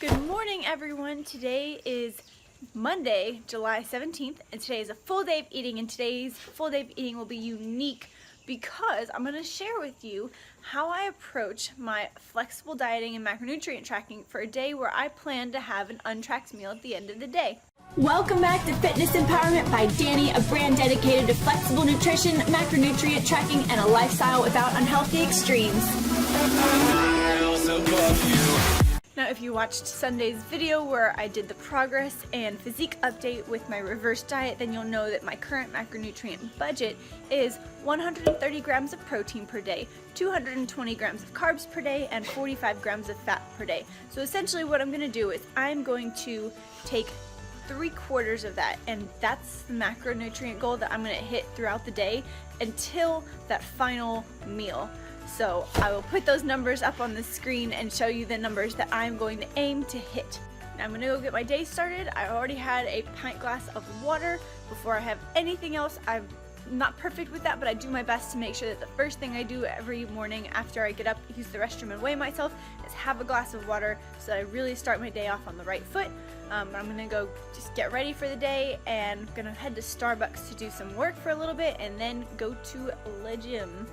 Good morning, everyone. Today is Monday, July 17th, and today is a full day of eating, and today's full day of eating will be unique because I'm going to share with you how I approach my flexible dieting and macronutrient tracking for a day where I plan to have an untracked meal at the end of the day. Welcome back to Fitness Empowerment by Danye, a brand dedicated to flexible nutrition, macronutrient tracking, and a lifestyle without unhealthy extremes. Now, if you watched Sunday's video where I did the progress and physique update with my reverse diet, then you'll know that my current macronutrient budget is 130 grams of protein per day, 220 grams of carbs per day, and 45 grams of fat per day. So essentially what I'm going to do is I'm going to take 3/4 of that, and that's the macronutrient goal that I'm going to hit throughout the day until that final meal. So I will put those numbers up on the screen and show you the numbers that I'm going to aim to hit. Now I'm going to go get my day started. I already had a pint glass of water before I have anything else. I'm not perfect with that, but I do my best to make sure that the first thing I do every morning after I get up, use the restroom and weigh myself, is have a glass of water so that I really start my day off on the right foot. I'm going to go just get ready for the day and I'm going to head to Starbucks to do some work for a little bit and then go to the gym.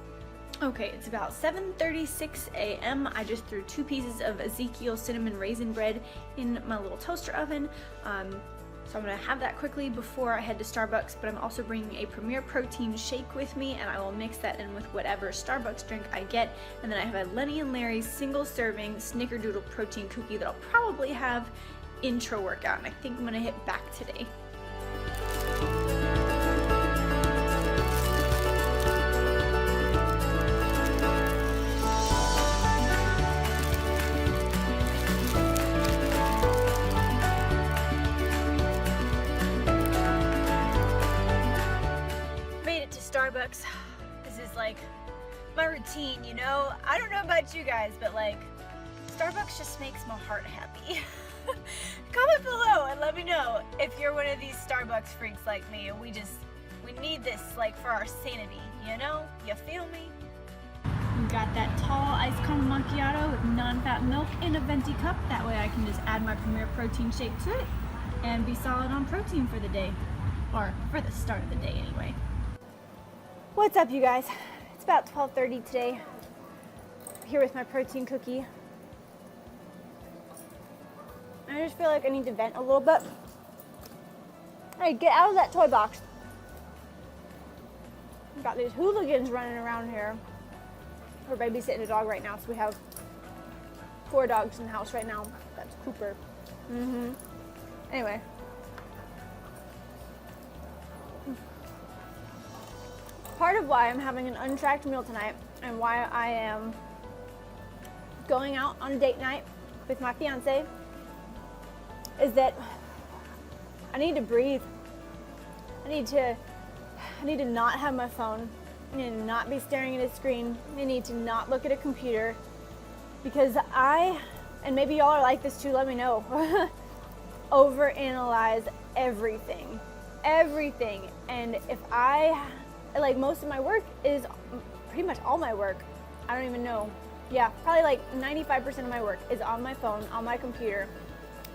Okay, it's about 7:36 a.m. I just threw 2 pieces of Ezekiel cinnamon raisin bread in my little toaster oven. So I'm going to have that quickly before I head to Starbucks, but I'm also bringing a Premier Protein shake with me, and I will mix that in with whatever Starbucks drink I get. And then I have a Lenny and Larry's single serving snickerdoodle protein cookie that I'll probably have intra-workout, and I think I'm going to hit back today. Starbucks. This is like my routine, you know? I don't know about you guys, but like Starbucks just makes my heart happy. Comment below and let me know if you're one of these Starbucks freaks like me and we need this like for our sanity, you know? You feel me? We got that tall iced caramel macchiato with non-fat milk in a venti cup. That way I can just add my Premier Protein shake to it and be solid on protein for the day, or for the start of the day anyway. What's up, you guys? It's about 12:30 today. Here with my protein cookie. I just feel like I need to vent a little bit. Hey, get out of that toy box. We've got these hooligans running around here. We're babysitting a dog right now, so we have 4 dogs in the house right now. That's Cooper. Anyway. Part of why I'm having an untracked meal tonight and why I am going out on a date night with my fiance is that I need to breathe. I need to not have my phone. I need to not be staring at a screen. I need to not look at a computer because and maybe y'all are like this too, let me know, overanalyze everything. And if like most of my work is pretty much all my work. I don't even know. Yeah, probably like 95% of my work is on my phone, on my computer,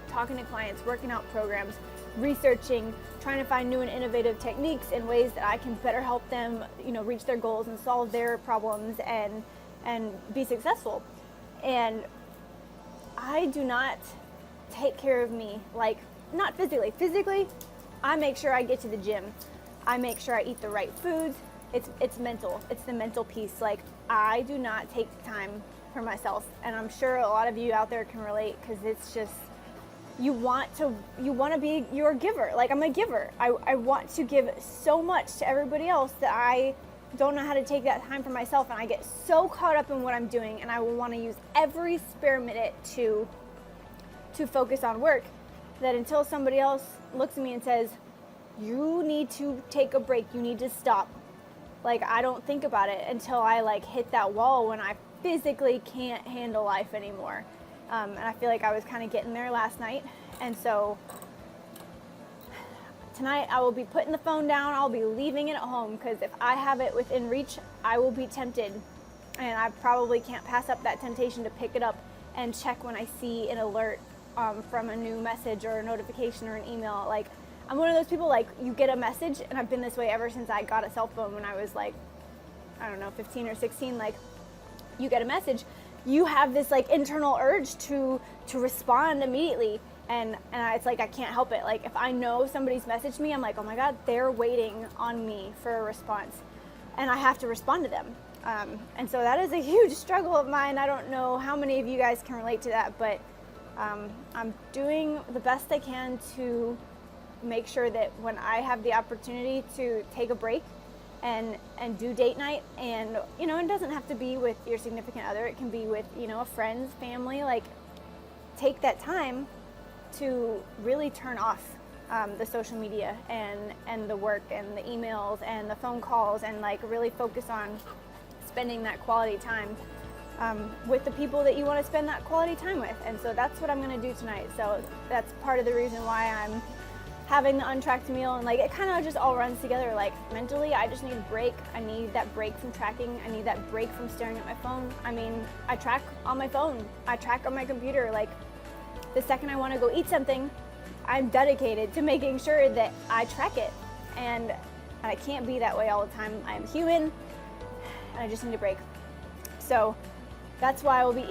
talking to clients, working out programs, researching, trying to find new and innovative techniques and ways that I can better help them, reach their goals and solve their problems and be successful. And I do not take care of me, like not physically. Physically, I make sure I get to the gym. I make sure I eat the right foods. It's mental. It's the mental piece. Like, I do not take time for myself, and I'm sure a lot of you out there can relate because it's just you want to be your giver. Like, I'm a giver. I want to give so much to everybody else that I don't know how to take that time for myself, and I get so caught up in what I'm doing, and I will want to use every spare minute to focus on work that until somebody else looks at me and says, you need to take a break, you need to stop. Like, I don't think about it until I like hit that wall when I physically can't handle life anymore. And I feel like I was kind of getting there last night. And so tonight I will be putting the phone down. I'll be leaving it at home because if I have it within reach, I will be tempted. And I probably can't pass up that temptation to pick it up and check when I see an alert from a new message or a notification or an email. Like, I'm one of those people, like, you get a message, and I've been this way ever since I got a cell phone when I was like, I don't know, 15 or 16. Like, you get a message, you have this like internal urge to respond immediately, and it's like I can't help it. Like, if I know somebody's messaged me, I'm like, oh my god, they're waiting on me for a response, and I have to respond to them. And so that is a huge struggle of mine. I don't know how many of you guys can relate to that, but I'm doing the best I can to make sure that when I have the opportunity to take a break and do date night, and you know, it doesn't have to be with your significant other, it can be with, you know, a friend's family, like, take that time to really turn off the social media and the work and the emails and the phone calls, and like really focus on spending that quality time with the people that you want to spend that quality time with. And so that's what I'm going to do tonight. So that's part of the reason why I'm having the untracked meal, and like it kind of just all runs together. Like, mentally, I just need a break. I need that break from tracking. I need that break from staring at my phone. I mean, I track on my phone, I track on my computer. Like, the second I want to go eat something, I'm dedicated to making sure that I track it, and I can't be that way all the time. I am human, and I just need a break. So that's why I'll be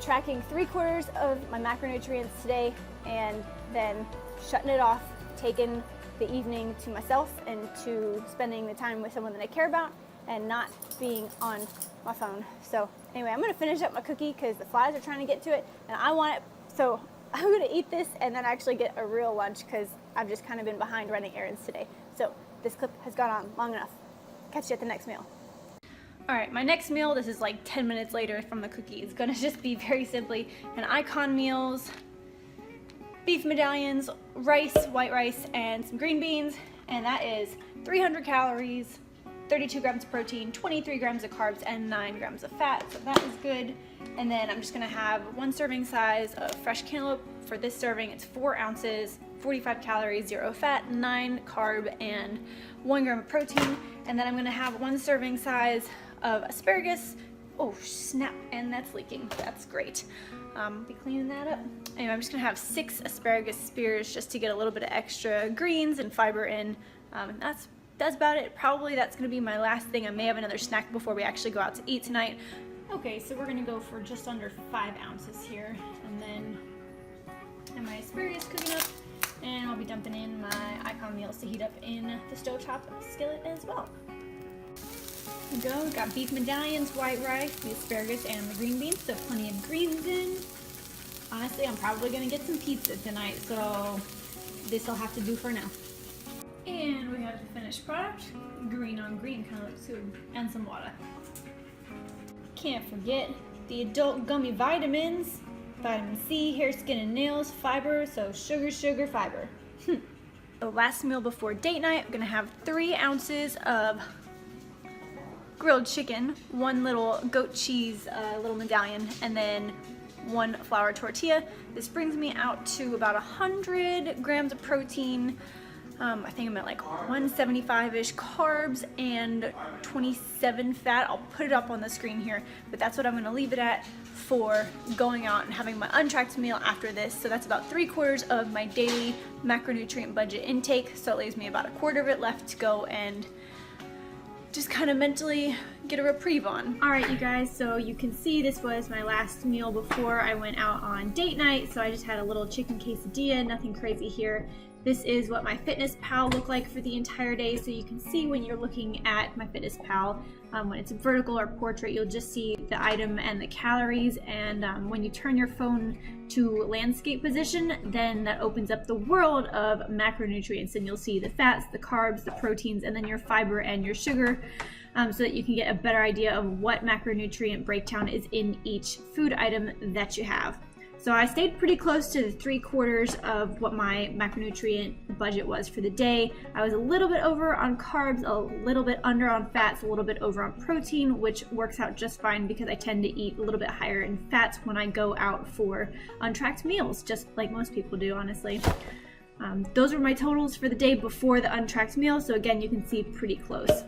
tracking 3/4 of my macronutrients today, and then shutting it off, taking the evening to myself and to spending the time with someone that I care about, and not being on my phone. So anyway, I'm gonna finish up my cookie because the flies are trying to get to it, and I want it. So I'm gonna eat this and then actually get a real lunch because I've just kind of been behind running errands today. So this clip has gone on long enough. Catch you at the next meal. All right, my next meal, this is like 10 minutes later from the cookie, is gonna just be very simply an Icon Meals, beef medallions, rice, white rice, and some green beans, and that is 300 calories, 32 grams of protein, 23 grams of carbs, and 9 grams of fat, so that is good. And then I'm just gonna have 1 serving size of fresh cantaloupe. For this serving, it's 4 ounces, 45 calories, 0 fat, 9 carb, and 1 gram of protein. And then I'm gonna have 1 serving size of asparagus. Oh snap, and that's leaking, that's great. Be cleaning that up. Anyway, I'm just gonna have 6 asparagus spears just to get a little bit of extra greens and fiber in. And that's about it. Probably that's gonna be my last thing. I may have another snack before we actually go out to eat tonight. Okay, so we're gonna go for just under 5 ounces here, and then have my asparagus cooking up, and I'll be dumping in my Icon Meals to heat up in the stovetop skillet as well. Here we go, we've got beef medallions, white rice, the asparagus, and the green beans, so plenty of greens in. Honestly, I'm probably gonna get some pizza tonight, so this will have to do for now. And we have the finished product, green on green, kind of looks good, and some water. Can't forget the adult gummy vitamins, vitamin C, hair, skin, and nails, fiber, so sugar, fiber. The last meal before date night, I'm gonna have 3 ounces of grilled chicken, 1 little goat cheese little medallion, and then 1 flour tortilla. This brings me out to about 100 grams of protein. I think I'm at like 175-ish carbs and 27 fat. I'll put it up on the screen here, but that's what I'm gonna leave it at for going out and having my untracked meal after this. So that's about 3/4 of my daily macronutrient budget intake. So it leaves me about 1/4 of it left to go and just kind of mentally get a reprieve on. All right, you guys, so you can see this was my last meal before I went out on date night. So I just had a little chicken quesadilla, nothing crazy here. This is what my FitnessPal looked like for the entire day. So you can see when you're looking at my FitnessPal, when it's vertical or portrait, you'll just see the item and the calories. And when you turn your phone to landscape position, then that opens up the world of macronutrients, and you'll see the fats, the carbs, the proteins, and then your fiber and your sugar, so that you can get a better idea of what macronutrient breakdown is in each food item that you have. So I stayed pretty close to the 3/4 of what my macronutrient budget was for the day. I was a little bit over on carbs, a little bit under on fats, a little bit over on protein, which works out just fine because I tend to eat a little bit higher in fats when I go out for untracked meals, just like most people do, honestly. Those were my totals for the day before the untracked meal, so again, you can see pretty close.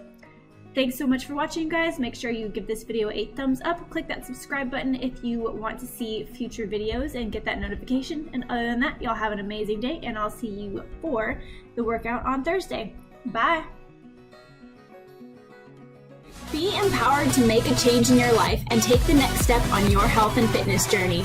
Thanks so much for watching, guys. Make sure you give this video a thumbs up. Click that subscribe button if you want to see future videos and get that notification. And other than that, y'all have an amazing day, and I'll see you for the workout on Thursday. Bye. Be empowered to make a change in your life and take the next step on your health and fitness journey.